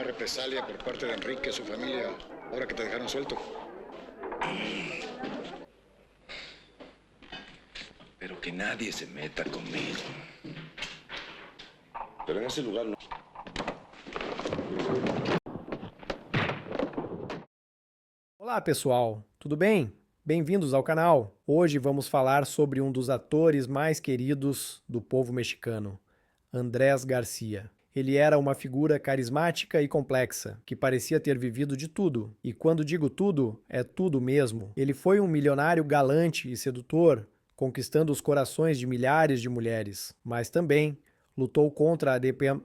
una represalia por parte de Enrique y su familia ahora que te dejaron suelto. Pero que nadie se meta conmigo. Pero en ese lugar no. Olá pessoal, tudo bem? Bem-vindos ao canal. Hoje vamos falar sobre um dos atores mais queridos do povo mexicano, Andrés Garcia. Ele era uma figura carismática e complexa, que parecia ter vivido de tudo. E quando digo tudo, é tudo mesmo. Ele foi um milionário galante e sedutor, conquistando os corações de milhares de mulheres, mas também lutou contra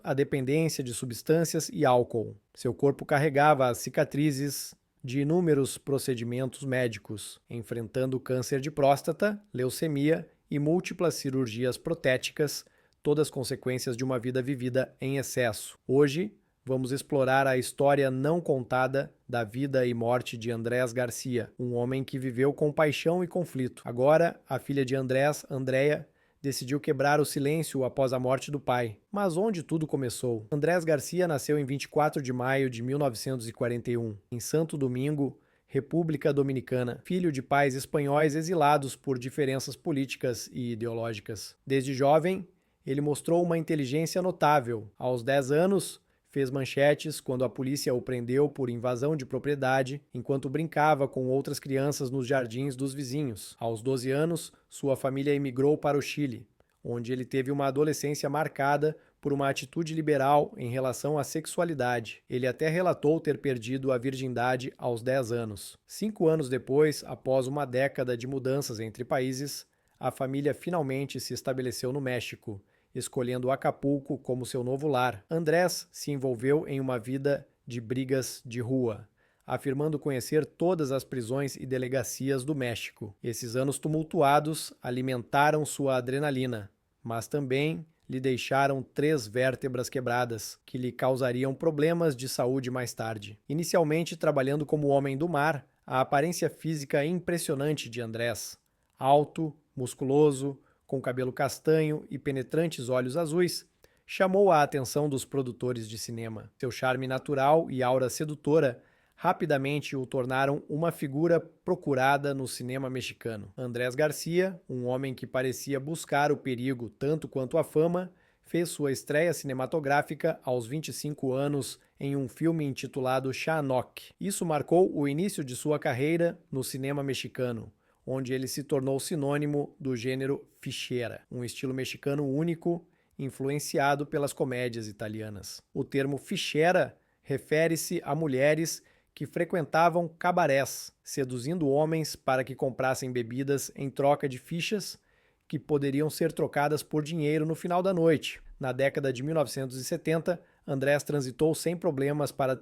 a dependência de substâncias e álcool. Seu corpo carregava as cicatrizes de inúmeros procedimentos médicos, enfrentando câncer de próstata, leucemia e múltiplas cirurgias protéticas, todas consequências de uma vida vivida em excesso. Hoje, vamos explorar a história não contada da vida e morte de Andrés Garcia, um homem que viveu com paixão e conflito. Agora, a filha de Andrés, Andrea, decidiu quebrar o silêncio após a morte do pai. Mas onde tudo começou? Andrés Garcia nasceu em 24 de maio de 1941, em Santo Domingo, República Dominicana, filho de pais espanhóis exilados por diferenças políticas e ideológicas. Desde jovem, ele mostrou uma inteligência notável. Aos 10 anos, fez manchetes quando a polícia o prendeu por invasão de propriedade, enquanto brincava com outras crianças nos jardins dos vizinhos. Aos 12 anos, sua família emigrou para o Chile, onde ele teve uma adolescência marcada por uma atitude liberal em relação à sexualidade. Ele até relatou ter perdido a virgindade aos 10 anos. 5 anos depois, após uma década de mudanças entre países, a família finalmente se estabeleceu no México, escolhendo Acapulco como seu novo lar. Andrés se envolveu em uma vida de brigas de rua, afirmando conhecer todas as prisões e delegacias do México. Esses anos tumultuados alimentaram sua adrenalina, mas também lhe deixaram 3 vértebras quebradas, que lhe causariam problemas de saúde mais tarde. Inicialmente trabalhando como homem do mar, a aparência física impressionante de Andrés, alto, musculoso, com cabelo castanho e penetrantes olhos azuis, chamou a atenção dos produtores de cinema. Seu charme natural e aura sedutora rapidamente o tornaram uma figura procurada no cinema mexicano. Andrés Garcia, um homem que parecia buscar o perigo tanto quanto a fama, fez sua estreia cinematográfica aos 25 anos em um filme intitulado Shanok. Isso marcou o início de sua carreira no cinema mexicano, onde ele se tornou sinônimo do gênero fichera, um estilo mexicano único, influenciado pelas comédias italianas. O termo fichera refere-se a mulheres que frequentavam cabarés, seduzindo homens para que comprassem bebidas em troca de fichas que poderiam ser trocadas por dinheiro no final da noite. Na década de 1970, Andrés transitou sem problemas para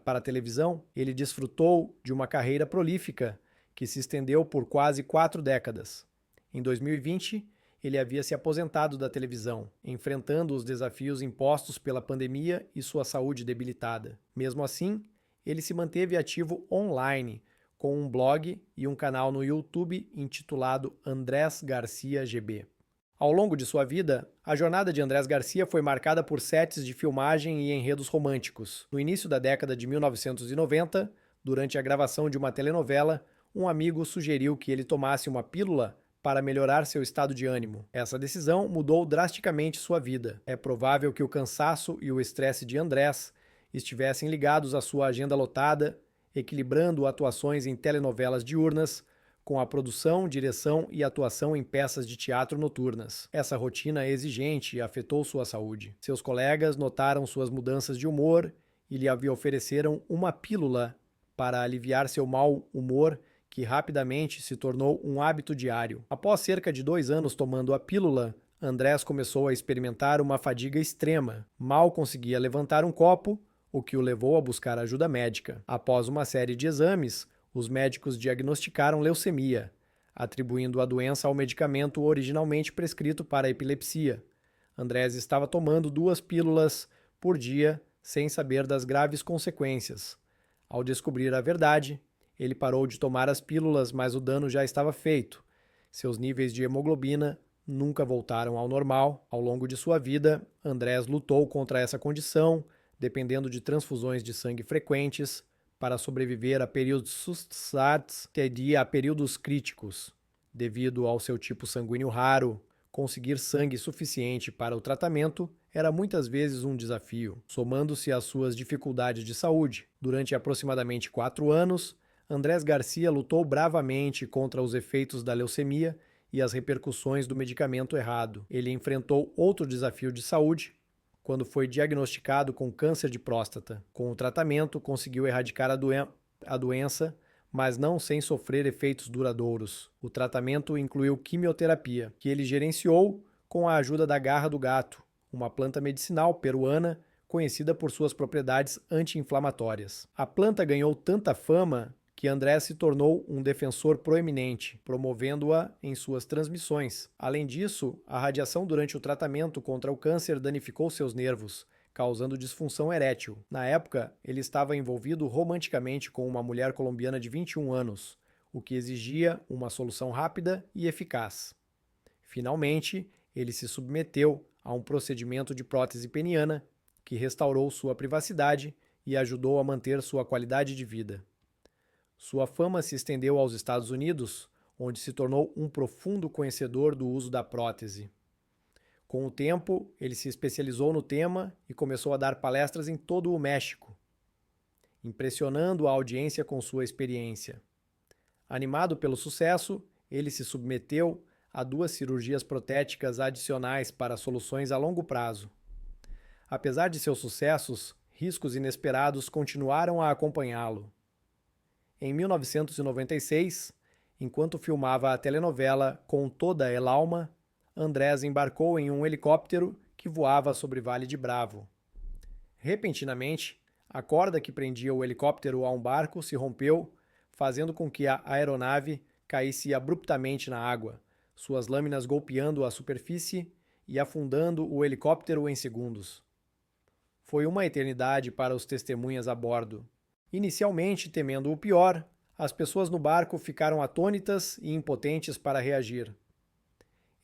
a televisão. Ele desfrutou de uma carreira prolífica que se estendeu por quase 4 décadas. Em 2020, ele havia se aposentado da televisão, enfrentando os desafios impostos pela pandemia e sua saúde debilitada. Mesmo assim, ele se manteve ativo online, com um blog e um canal no YouTube intitulado Andrés Garcia GB. Ao longo de sua vida, a jornada de Andrés Garcia foi marcada por sets de filmagem e enredos românticos. No início da década de 1990, durante a gravação de uma telenovela, um amigo sugeriu que ele tomasse uma pílula para melhorar seu estado de ânimo. Essa decisão mudou drasticamente sua vida. É provável que o cansaço e o estresse de Andrés estivessem ligados à sua agenda lotada, equilibrando atuações em telenovelas diurnas com a produção, direção e atuação em peças de teatro noturnas. Essa rotina exigente afetou sua saúde. Seus colegas notaram suas mudanças de humor e lhe ofereceram uma pílula para aliviar seu mau humor, que rapidamente se tornou um hábito diário. Após cerca de 2 anos tomando a pílula, Andrés começou a experimentar uma fadiga extrema. Mal conseguia levantar um copo, o que o levou a buscar ajuda médica. Após uma série de exames, os médicos diagnosticaram leucemia, atribuindo a doença ao medicamento originalmente prescrito para a epilepsia. Andrés estava tomando 2 pílulas por dia, sem saber das graves consequências. Ao descobrir a verdade, ele parou de tomar as pílulas, mas o dano já estava feito. Seus níveis de hemoglobina nunca voltaram ao normal. Ao longo de sua vida, Andrés lutou contra essa condição, dependendo de transfusões de sangue frequentes para sobreviver a períodos SARS a períodos críticos. Devido ao seu tipo sanguíneo raro, conseguir sangue suficiente para o tratamento era muitas vezes um desafio, somando-se às suas dificuldades de saúde. Durante aproximadamente 4 anos, Andrés Garcia lutou bravamente contra os efeitos da leucemia e as repercussões do medicamento errado. Ele enfrentou outro desafio de saúde quando foi diagnosticado com câncer de próstata. Com o tratamento, conseguiu erradicar a doença, mas não sem sofrer efeitos duradouros. O tratamento incluiu quimioterapia, que ele gerenciou com a ajuda da garra do gato, uma planta medicinal peruana conhecida por suas propriedades anti-inflamatórias. A planta ganhou tanta fama que Andrés se tornou um defensor proeminente, promovendo-a em suas transmissões. Além disso, a radiação durante o tratamento contra o câncer danificou seus nervos, causando disfunção erétil. Na época, ele estava envolvido romanticamente com uma mulher colombiana de 21 anos, o que exigia uma solução rápida e eficaz. Finalmente, ele se submeteu a um procedimento de prótese peniana que restaurou sua privacidade e ajudou a manter sua qualidade de vida. Sua fama se estendeu aos Estados Unidos, onde se tornou um profundo conhecedor do uso da prótese. Com o tempo, ele se especializou no tema e começou a dar palestras em todo o México, impressionando a audiência com sua experiência. Animado pelo sucesso, ele se submeteu a 2 cirurgias protéticas adicionais para soluções a longo prazo. Apesar de seus sucessos, riscos inesperados continuaram a acompanhá-lo. Em 1996, enquanto filmava a telenovela Com Toda el Alma, Andrés embarcou em um helicóptero que voava sobre Vale de Bravo. Repentinamente, a corda que prendia o helicóptero a um barco se rompeu, fazendo com que a aeronave caísse abruptamente na água, suas lâminas golpeando a superfície e afundando o helicóptero em segundos. Foi uma eternidade para os testemunhas a bordo. Inicialmente, temendo o pior, as pessoas no barco ficaram atônitas e impotentes para reagir.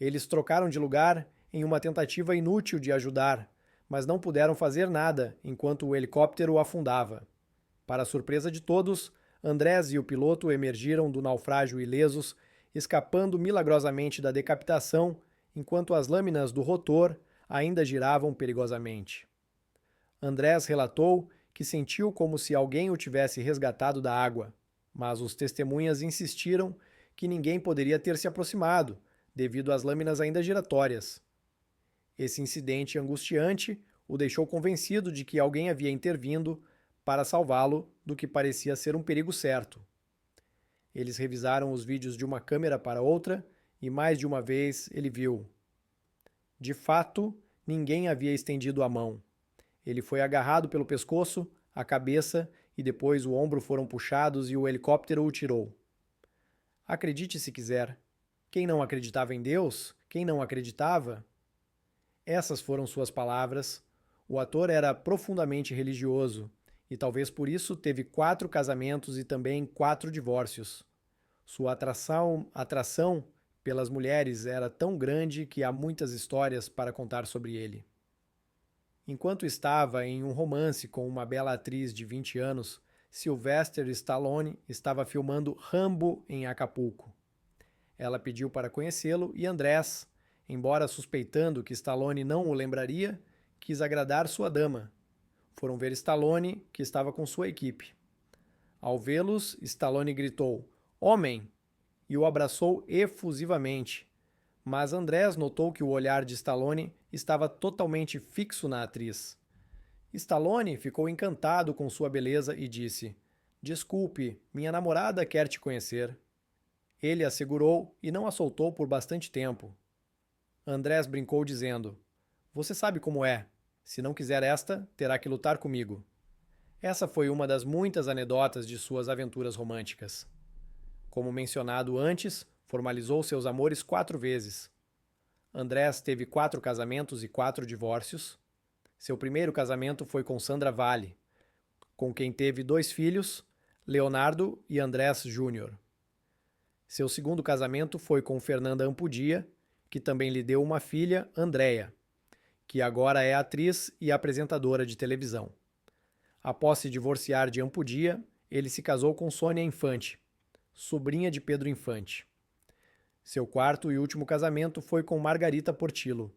Eles trocaram de lugar em uma tentativa inútil de ajudar, mas não puderam fazer nada enquanto o helicóptero afundava. Para a surpresa de todos, Andrés e o piloto emergiram do naufrágio ilesos, escapando milagrosamente da decapitação, enquanto as lâminas do rotor ainda giravam perigosamente. Andrés relatou que sentiu como se alguém o tivesse resgatado da água, mas os testemunhas insistiram que ninguém poderia ter se aproximado, devido às lâminas ainda giratórias. Esse incidente angustiante o deixou convencido de que alguém havia intervindo para salvá-lo do que parecia ser um perigo certo. Eles revisaram os vídeos de uma câmera para outra e mais de uma vez ele viu. De fato, ninguém havia estendido a mão. Ele foi agarrado pelo pescoço, a cabeça e depois o ombro foram puxados e o helicóptero o tirou. Acredite se quiser. Quem não acreditava em Deus? Quem não acreditava? Essas foram suas palavras. O ator era profundamente religioso e talvez por isso teve 4 casamentos e também 4 divórcios. Sua atração pelas mulheres era tão grande que há muitas histórias para contar sobre ele. Enquanto estava em um romance com uma bela atriz de 20 anos, Sylvester Stallone estava filmando Rambo em Acapulco. Ela pediu para conhecê-lo e Andrés, embora suspeitando que Stallone não o lembraria, quis agradar sua dama. Foram ver Stallone, que estava com sua equipe. Ao vê-los, Stallone gritou, "Homem!" e o abraçou efusivamente. Mas Andrés notou que o olhar de Stallone estava totalmente fixo na atriz. Stallone ficou encantado com sua beleza e disse, "Desculpe, minha namorada quer te conhecer." Ele a segurou e não a soltou por bastante tempo. Andrés brincou dizendo, "Você sabe como é. Se não quiser esta, terá que lutar comigo." Essa foi uma das muitas anedotas de suas aventuras românticas. Como mencionado antes, formalizou seus amores 4 vezes. Andrés teve 4 casamentos e 4 divórcios. Seu primeiro casamento foi com Sandra Valle, com quem teve 2 filhos, Leonardo e Andrés Júnior. Seu segundo casamento foi com Fernanda Ampudia, que também lhe deu uma filha, Andréia, que agora é atriz e apresentadora de televisão. Após se divorciar de Ampudia, ele se casou com Sônia Infante, sobrinha de Pedro Infante. Seu quarto e último casamento foi com Margarita Portillo.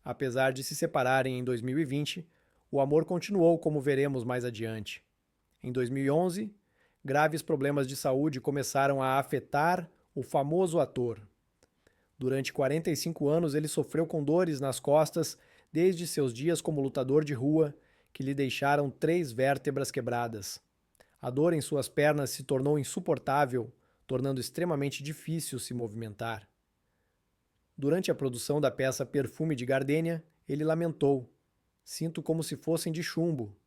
Apesar de se separarem em 2020, o amor continuou, como veremos mais adiante. Em 2011, graves problemas de saúde começaram a afetar o famoso ator. Durante 45 anos, ele sofreu com dores nas costas desde seus dias como lutador de rua, que lhe deixaram 3 vértebras quebradas. A dor em suas pernas se tornou insuportável, tornando extremamente difícil se movimentar. Durante a produção da peça Perfume de Gardênia, ele lamentou: "Sinto como se fossem de chumbo."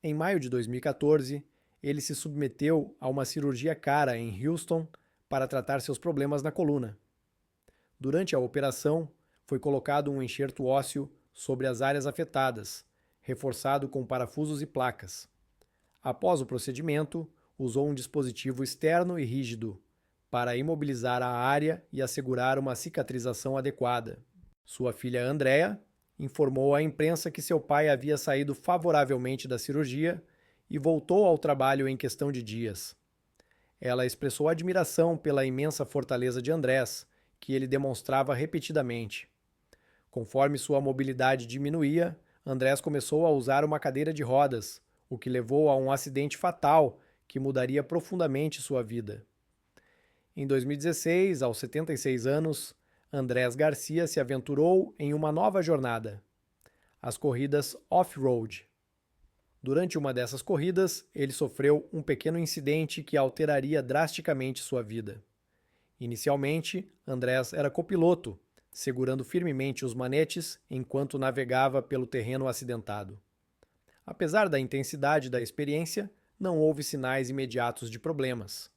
Em maio de 2014, ele se submeteu a uma cirurgia cara em Houston para tratar seus problemas na coluna. Durante a operação, foi colocado um enxerto ósseo sobre as áreas afetadas, reforçado com parafusos e placas. Após o procedimento, usou um dispositivo externo e rígido para imobilizar a área e assegurar uma cicatrização adequada. Sua filha Andrea informou à imprensa que seu pai havia saído favoravelmente da cirurgia e voltou ao trabalho em questão de dias. Ela expressou admiração pela imensa fortaleza de Andrés, que ele demonstrava repetidamente. Conforme sua mobilidade diminuía, Andrés começou a usar uma cadeira de rodas, o que levou a um acidente fatal que mudaria profundamente sua vida. Em 2016, aos 76 anos, Andrés Garcia se aventurou em uma nova jornada: as corridas off-road. Durante uma dessas corridas, ele sofreu um pequeno incidente que alteraria drasticamente sua vida. Inicialmente, Andrés era copiloto, segurando firmemente os manetes enquanto navegava pelo terreno acidentado. Apesar da intensidade da experiência, não houve sinais imediatos de problemas.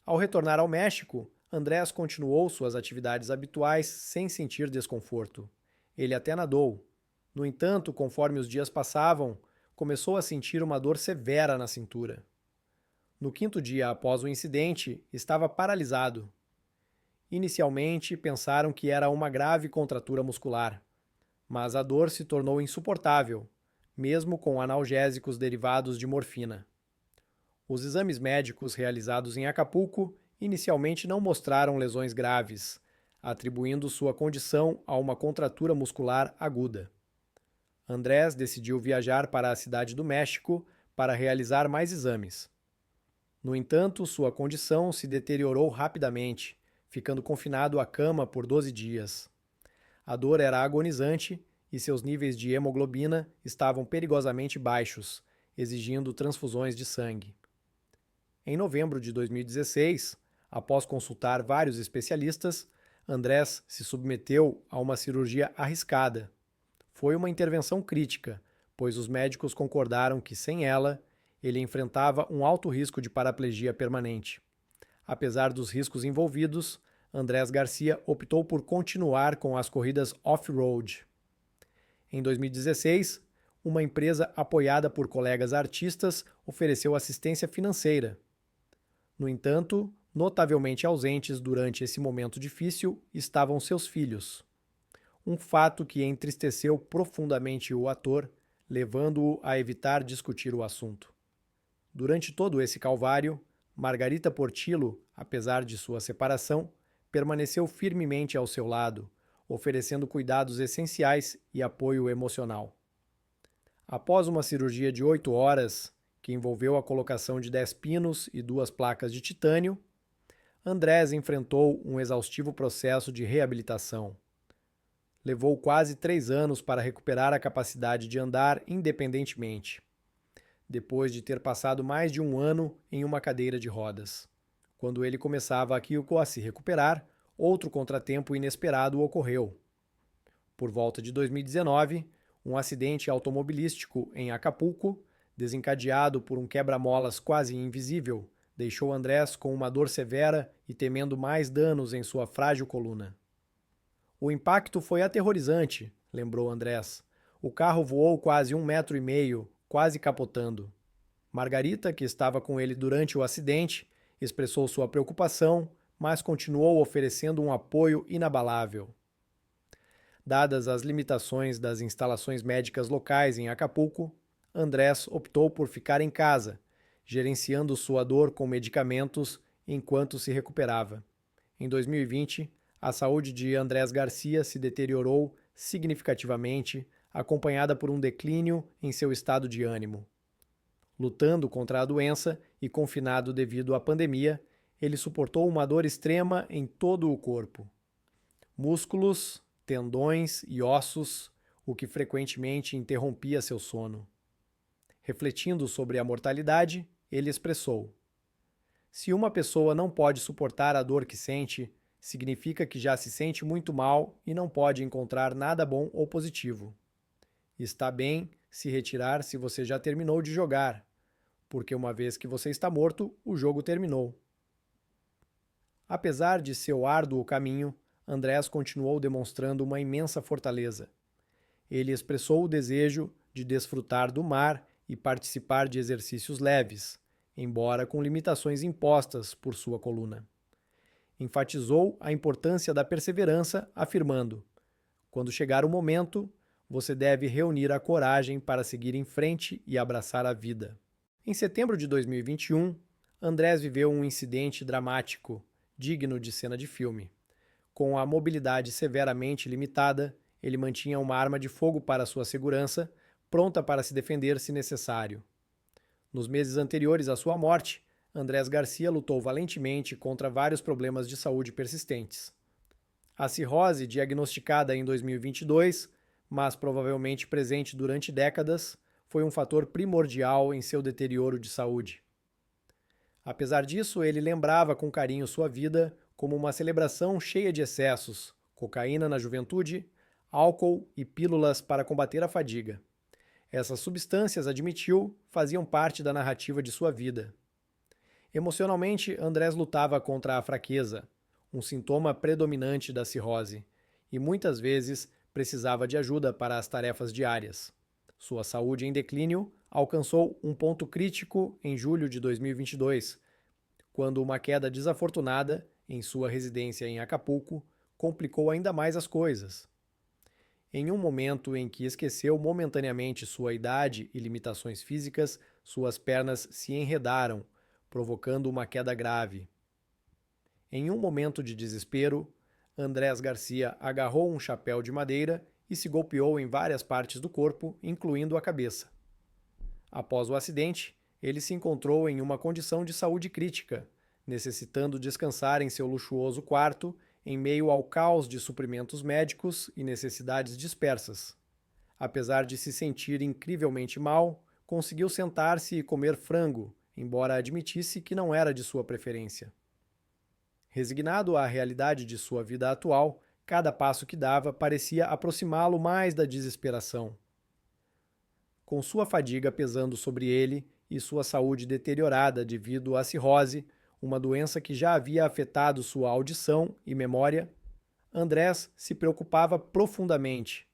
Ao retornar ao México, Andrés continuou suas atividades habituais sem sentir desconforto. Ele até nadou. No entanto, conforme os dias passavam, começou a sentir uma dor severa na cintura. No 5º dia após o incidente, estava paralisado. Inicialmente, pensaram que era uma grave contratura muscular, mas a dor se tornou insuportável, mesmo com analgésicos derivados de morfina. Os exames médicos realizados em Acapulco inicialmente não mostraram lesões graves, atribuindo sua condição a uma contratura muscular aguda. Andrés decidiu viajar para a cidade do México para realizar mais exames. No entanto, sua condição se deteriorou rapidamente, ficando confinado à cama por 12 dias. A dor era agonizante e seus níveis de hemoglobina estavam perigosamente baixos, exigindo transfusões de sangue. Em novembro de 2016, após consultar vários especialistas, Andrés se submeteu a uma cirurgia arriscada. Foi uma intervenção crítica, pois os médicos concordaram que, sem ela, ele enfrentava um alto risco de paraplegia permanente. Apesar dos riscos envolvidos, Andrés Garcia optou por continuar com as corridas off-road. Em 2016, uma empresa apoiada por colegas artistas ofereceu assistência financeira. No entanto, notavelmente ausentes durante esse momento difícil estavam seus filhos. Um fato que entristeceu profundamente o ator, levando-o a evitar discutir o assunto. Durante todo esse calvário, Margarita Portillo, apesar de sua separação, permaneceu firmemente ao seu lado, oferecendo cuidados essenciais e apoio emocional. Após uma cirurgia de 8 horas, que envolveu a colocação de 10 pinos e 2 placas de titânio, Andrés enfrentou um exaustivo processo de reabilitação. Levou quase 3 anos para recuperar a capacidade de andar independentemente, depois de ter passado mais de 1 ano em uma cadeira de rodas. Quando ele começava a se recuperar, outro contratempo inesperado ocorreu. Por volta de 2019, um acidente automobilístico em Acapulco, desencadeado por um quebra-molas quase invisível, deixou Andrés com uma dor severa e temendo mais danos em sua frágil coluna. O impacto foi aterrorizante, lembrou Andrés. O carro voou quase 1,5 metros, quase capotando. Margarita, que estava com ele durante o acidente, expressou sua preocupação, mas continuou oferecendo um apoio inabalável. Dadas as limitações das instalações médicas locais em Acapulco, Andrés optou por ficar em casa, gerenciando sua dor com medicamentos enquanto se recuperava. Em 2020, a saúde de Andrés Garcia se deteriorou significativamente, acompanhada por um declínio em seu estado de ânimo. Lutando contra a doença e confinado devido à pandemia, ele suportou uma dor extrema em todo o corpo. Músculos, tendões e ossos, o que frequentemente interrompia seu sono. Refletindo sobre a mortalidade, ele expressou: "Se uma pessoa não pode suportar a dor que sente, significa que já se sente muito mal e não pode encontrar nada bom ou positivo. Está bem se retirar se você já terminou de jogar, porque uma vez que você está morto, o jogo terminou." Apesar de seu árduo caminho, Andrés continuou demonstrando uma imensa fortaleza. Ele expressou o desejo de desfrutar do mar e participar de exercícios leves, embora com limitações impostas por sua coluna. Enfatizou a importância da perseverança, afirmando: "Quando chegar o momento, você deve reunir a coragem para seguir em frente e abraçar a vida." Em setembro de 2021, Andrés viveu um incidente dramático, digno de cena de filme. Com a mobilidade severamente limitada, ele mantinha uma arma de fogo para sua segurança, pronta para se defender se necessário. Nos meses anteriores à sua morte, Andrés Garcia lutou valentemente contra vários problemas de saúde persistentes. A cirrose, diagnosticada em 2022, mas provavelmente presente durante décadas, foi um fator primordial em seu deterioro de saúde. Apesar disso, ele lembrava com carinho sua vida como uma celebração cheia de excessos, cocaína na juventude, álcool e pílulas para combater a fadiga. Essas substâncias, admitiu, faziam parte da narrativa de sua vida. Emocionalmente, Andrés lutava contra a fraqueza, um sintoma predominante da cirrose, e muitas vezes precisava de ajuda para as tarefas diárias. Sua saúde em declínio alcançou um ponto crítico em julho de 2022, quando uma queda desafortunada em sua residência em Acapulco complicou ainda mais as coisas. Em um momento em que esqueceu momentaneamente sua idade e limitações físicas, suas pernas se enredaram, provocando uma queda grave. Em um momento de desespero, Andrés Garcia agarrou um chapéu de madeira e se golpeou em várias partes do corpo, incluindo a cabeça. Após o acidente, ele se encontrou em uma condição de saúde crítica, necessitando descansar em seu luxuoso quarto em meio ao caos de suprimentos médicos e necessidades dispersas. Apesar de se sentir incrivelmente mal, conseguiu sentar-se e comer frango, embora admitisse que não era de sua preferência. Resignado à realidade de sua vida atual, cada passo que dava parecia aproximá-lo mais da desesperação. Com sua fadiga pesando sobre ele e sua saúde deteriorada devido à cirrose, uma doença que já havia afetado sua audição e memória, Andrés se preocupava profundamente.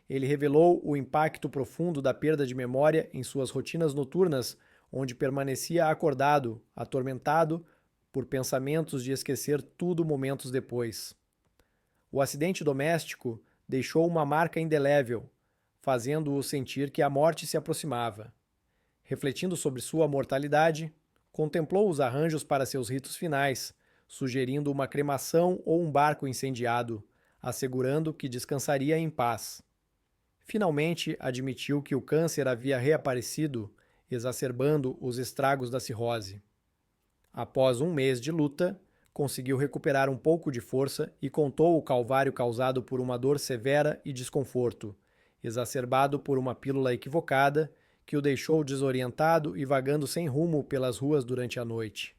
Ele revelou o impacto profundo da perda de memória em suas rotinas noturnas, onde permanecia acordado, atormentado por pensamentos de esquecer tudo momentos depois. O acidente doméstico deixou uma marca indelével, fazendo-o sentir que a morte se aproximava. Refletindo sobre sua mortalidade, contemplou os arranjos para seus ritos finais, sugerindo uma cremação ou um barco incendiado, assegurando que descansaria em paz. Finalmente, admitiu que o câncer havia reaparecido, exacerbando os estragos da cirrose. Após um mês de luta, conseguiu recuperar um pouco de força e contou o calvário causado por uma dor severa e desconforto, exacerbado por uma pílula equivocada que o deixou desorientado e vagando sem rumo pelas ruas durante a noite.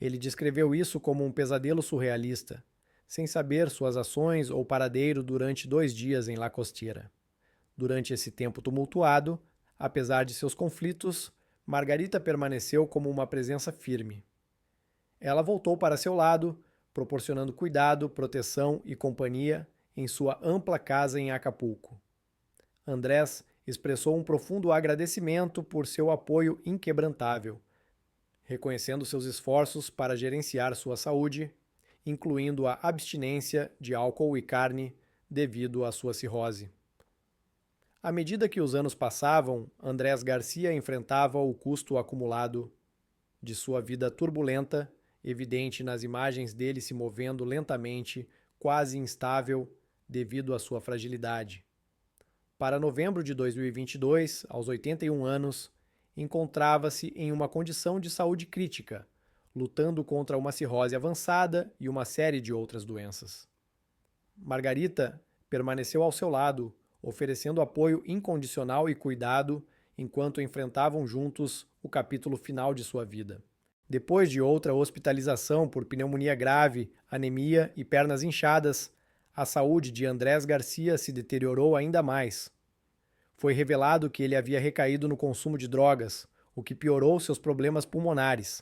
Ele descreveu isso como um pesadelo surrealista, sem saber suas ações ou paradeiro durante 2 dias em La Costeira. Durante esse tempo tumultuado, apesar de seus conflitos, Margarita permaneceu como uma presença firme. Ela voltou para seu lado, proporcionando cuidado, proteção e companhia em sua ampla casa em Acapulco. Andrés expressou um profundo agradecimento por seu apoio inquebrantável, reconhecendo seus esforços para gerenciar sua saúde, incluindo a abstinência de álcool e carne devido à sua cirrose. À medida que os anos passavam, Andrés Garcia enfrentava o custo acumulado de sua vida turbulenta, evidente nas imagens dele se movendo lentamente, quase instável, devido à sua fragilidade. Para novembro de 2022, aos 81 anos, encontrava-se em uma condição de saúde crítica, lutando contra uma cirrose avançada e uma série de outras doenças. Margarita permaneceu ao seu lado, oferecendo apoio incondicional e cuidado enquanto enfrentavam juntos o capítulo final de sua vida. Depois de outra hospitalização por pneumonia grave, anemia e pernas inchadas, a saúde de Andrés Garcia se deteriorou ainda mais. Foi revelado que ele havia recaído no consumo de drogas, o que piorou seus problemas pulmonares.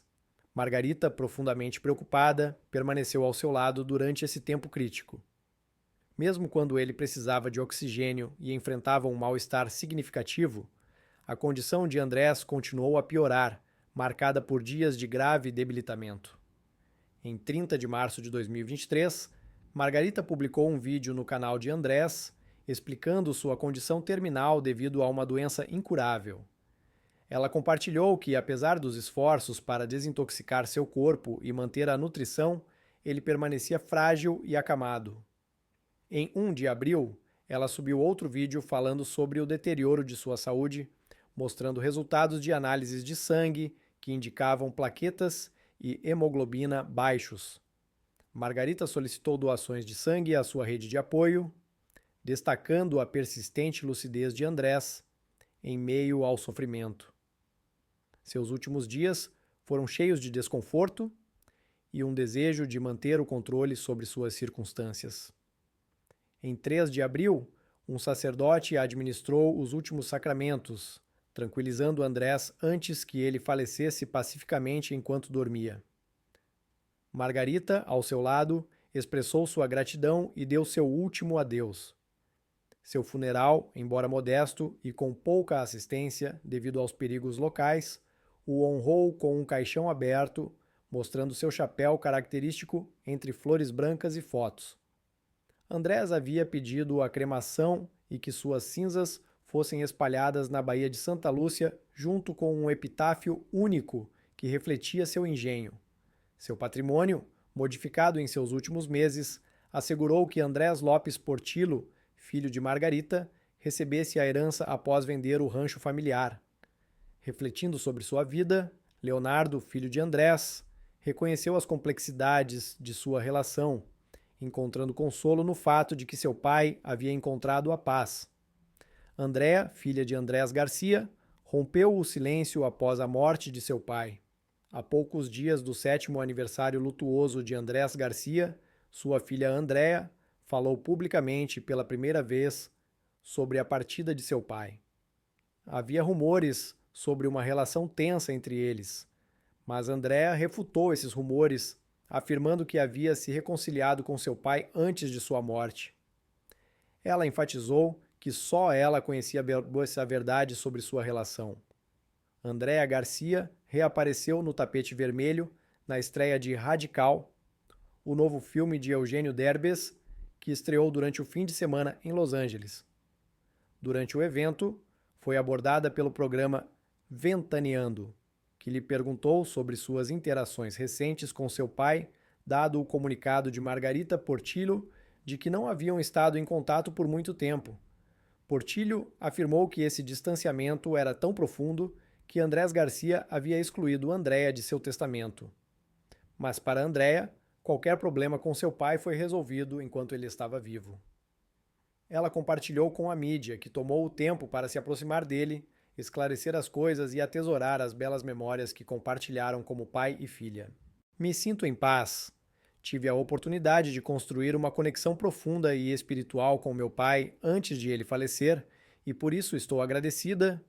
Margarita, profundamente preocupada, permaneceu ao seu lado durante esse tempo crítico. Mesmo quando ele precisava de oxigênio e enfrentava um mal-estar significativo, a condição de Andrés continuou a piorar, marcada por dias de grave debilitamento. Em 30 de março de 2023, Margarita publicou um vídeo no canal de Andrés explicando sua condição terminal devido a uma doença incurável. Ela compartilhou que, apesar dos esforços para desintoxicar seu corpo e manter a nutrição, ele permanecia frágil e acamado. Em 1 de abril, ela subiu outro vídeo falando sobre o deterioro de sua saúde, mostrando resultados de análises de sangue que indicavam plaquetas e hemoglobina baixos. Margarita solicitou doações de sangue à sua rede de apoio, destacando a persistente lucidez de Andrés em meio ao sofrimento. Seus últimos dias foram cheios de desconforto e um desejo de manter o controle sobre suas circunstâncias. Em 3 de abril, um sacerdote administrou os últimos sacramentos, tranquilizando Andrés antes que ele falecesse pacificamente enquanto dormia. Margarita, ao seu lado, expressou sua gratidão e deu seu último adeus. Seu funeral, embora modesto e com pouca assistência devido aos perigos locais, o honrou com um caixão aberto, mostrando seu chapéu característico entre flores brancas e fotos. Andrés havia pedido a cremação e que suas cinzas fossem espalhadas na Baía de Santa Lúcia junto com um epitáfio único que refletia seu engenho. Seu patrimônio, modificado em seus últimos meses, assegurou que Andrés Lopes Portillo, filho de Margarita, recebesse a herança após vender o rancho familiar. Refletindo sobre sua vida, Leonardo, filho de Andrés, reconheceu as complexidades de sua relação, encontrando consolo no fato de que seu pai havia encontrado a paz. Andréa, filha de Andrés Garcia, rompeu o silêncio após a morte de seu pai. A poucos dias do 7º aniversário lutuoso de Andrés Garcia, sua filha Andréa falou publicamente pela primeira vez sobre a partida de seu pai. Havia rumores sobre uma relação tensa entre eles, mas Andréa refutou esses rumores, afirmando que havia se reconciliado com seu pai antes de sua morte. Ela enfatizou que só ela conhecia a verdade sobre sua relação. Andréa Garcia reapareceu no tapete vermelho na estreia de Radical, o novo filme de Eugênio Derbez, que estreou durante o fim de semana em Los Angeles. Durante o evento, foi abordada pelo programa Ventaneando, que lhe perguntou sobre suas interações recentes com seu pai, dado o comunicado de Margarita Portillo de que não haviam estado em contato por muito tempo. Portillo afirmou que esse distanciamento era tão profundo que Andrés Garcia havia excluído Andréa de seu testamento. Mas para Andréa, qualquer problema com seu pai foi resolvido enquanto ele estava vivo. Ela compartilhou com a mídia, que tomou o tempo para se aproximar dele, esclarecer as coisas e atesourar as belas memórias que compartilharam como pai e filha. Me sinto em paz. Tive a oportunidade de construir uma conexão profunda e espiritual com meu pai antes de ele falecer e por isso estou agradecida.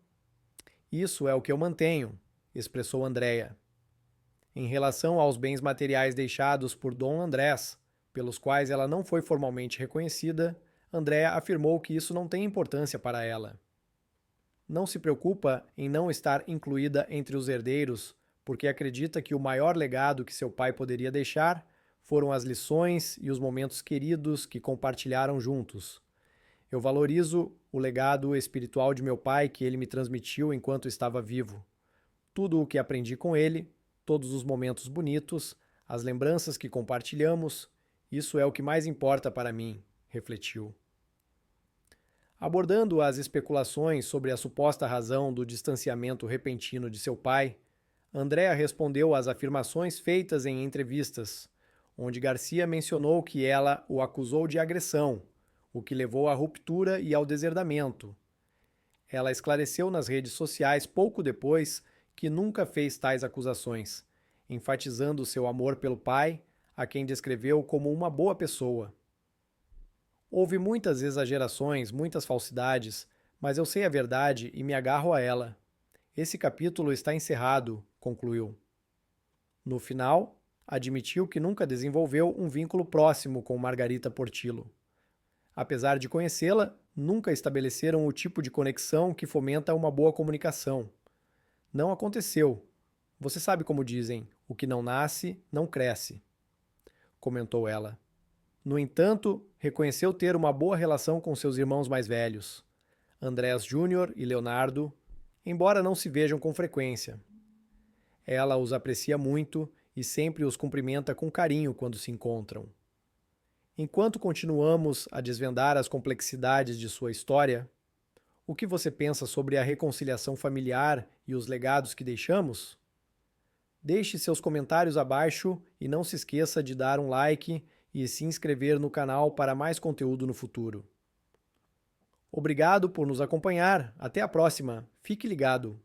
Isso é o que eu mantenho, expressou Andréa. Em relação aos bens materiais deixados por Dom Andrés, pelos quais ela não foi formalmente reconhecida, Andréa afirmou que isso não tem importância para ela. Não se preocupa em não estar incluída entre os herdeiros, porque acredita que o maior legado que seu pai poderia deixar foram as lições e os momentos queridos que compartilharam juntos. Eu valorizo o legado espiritual de meu pai que ele me transmitiu enquanto estava vivo. Tudo o que aprendi com ele, todos os momentos bonitos, as lembranças que compartilhamos, isso é o que mais importa para mim, refletiu. Abordando as especulações sobre a suposta razão do distanciamento repentino de seu pai, Andrea respondeu às afirmações feitas em entrevistas, onde Garcia mencionou que ela o acusou de agressão, o que levou à ruptura e ao deserdamento. Ela esclareceu nas redes sociais pouco depois que nunca fez tais acusações, enfatizando seu amor pelo pai, a quem descreveu como uma boa pessoa. Houve muitas exagerações, muitas falsidades, mas eu sei a verdade e me agarro a ela. Esse capítulo está encerrado, concluiu. No final, admitiu que nunca desenvolveu um vínculo próximo com Margarita Portillo. Apesar de conhecê-la, nunca estabeleceram o tipo de conexão que fomenta uma boa comunicação. Não aconteceu. Você sabe como dizem, o que não nasce, não cresce, comentou ela. No entanto, reconheceu ter uma boa relação com seus irmãos mais velhos, Andrés Júnior e Leonardo, embora não se vejam com frequência. Ela os aprecia muito e sempre os cumprimenta com carinho quando se encontram. Enquanto continuamos a desvendar as complexidades de sua história, o que você pensa sobre a reconciliação familiar e os legados que deixamos? Deixe seus comentários abaixo e não se esqueça de dar um like e se inscrever no canal para mais conteúdo no futuro. Obrigado por nos acompanhar. Até a próxima. Fique ligado.